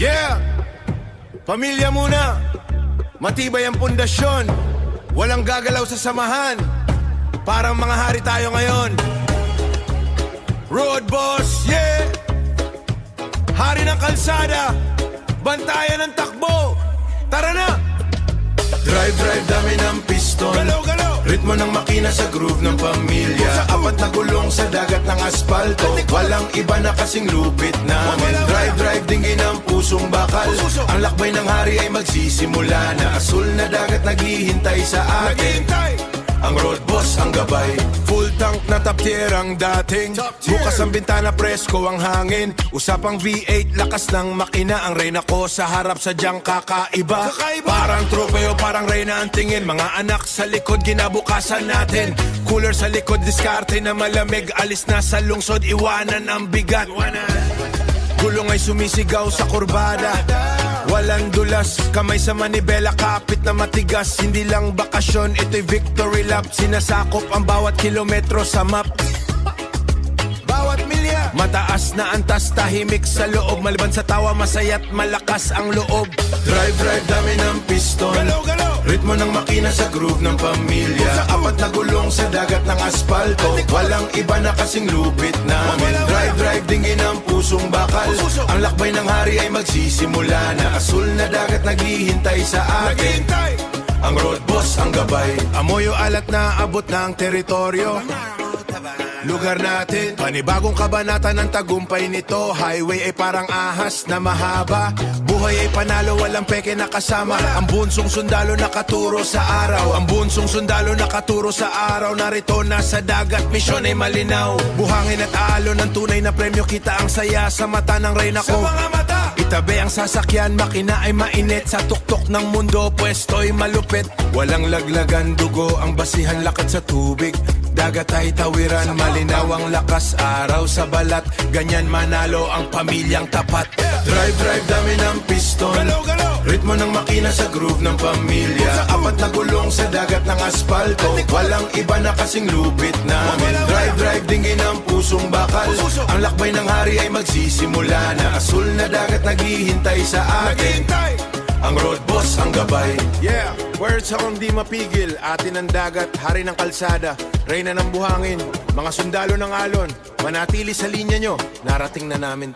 Yeah! Pamilya muna. Matibay ang pundasyon. Walang gagalaw sa samahan. Parang mga hari tayo ngayon. Road boss, yeah! Hari ng kalsada. Bantayan ng takbo. Tara na! Drive, drive, dami ng piston. Galaw, galaw. Ritmo ng makina sa groove ng pamilya. Apat na gulong sa dagat ng asfalto. Walang iba na kasing lupit namin. Drive, drive, dinggin ang pusong bakal. Ang lakbay ng hari ay magsisimula na. Asul na dagat naghihintay sa atin. Ang road boss ang gabay. Full tank na top tier ang dating. Bukas ang bintana, presko ang hangin. Usapang V8, lakas ng makina. Ang reyna ko sa harap sadyang kakaiba. Parang tropeo, parang reyna ang tingin. Mga anak sa likod, ginabukasan natin. Cooler sa likod, diskarte na malamig. Alis na sa lungsod, iwanan ang bigat. Gulong ay sumisigaw sa kurbada. Walang dulas, kamay sa manibela, kapit na matigas. Hindi lang bakasyon, ito'y victory lap. Sinasakop ang bawat kilometro sa map. Bawat milya, mataas na antas, tahimik sa loob. Maliban sa tawa, masaya't malakas ang loob. Drive, drive, dami ng piston. Galaw, galaw. Ritmo ng makina sa groove ng pamilya. Apat na gulong sa dagat ng asfalto. Walang iba na kasing lupit namin. Drive, drive, dinggin ang pusong bakal. Ang lakbay ng hari ay magsisimula na. Asul na dagat naghihintay sa atin. Ang road boss ang gabay. Amoyo alat na abot ng teritoryo. Lugar natin, panibagong kabanata ng tagumpay nito. Highway ay parang ahas na mahaba. Buhay ay panalo, walang peke na kasama. Ang bunsong sundalo nakaturo sa araw. Ang bunsong sundalo nakaturo sa araw. Narito na sa dagat, misyon ay malinaw. Buhangin at alon ng tunay na premyo. Kita ang saya sa mata ng reyna ko. Sa mga mata! Itabi ang sasakyan, makina ay mainit. Sa tuktok ng mundo, pwesto'y malupit. Walang laglagan, dugo ang basihan, lakad sa tubig. Dagat ay tawiran, malinaw ang lakas, araw sa balat. Ganyan manalo ang pamilyang tapat. Drive, drive, dami ng piston. Ritmo ng makina sa groove ng pamilya. Apat na gulong sa dagat ng asfalto. Walang iba na kasing lupit namin. Drive, drive, dinggin ang pusong bakal. Ang lakbay ng hari ay magsisimula na. Asul na dagat naghihintay sa atin. Ang road boss ang gabay. Yeah, words akong di mapigil. Atin ang dagat, hari ng kalsada, reyna ng buhangin. Mga sundalo ng alon, manatili sa linya nyo. Narating na namin.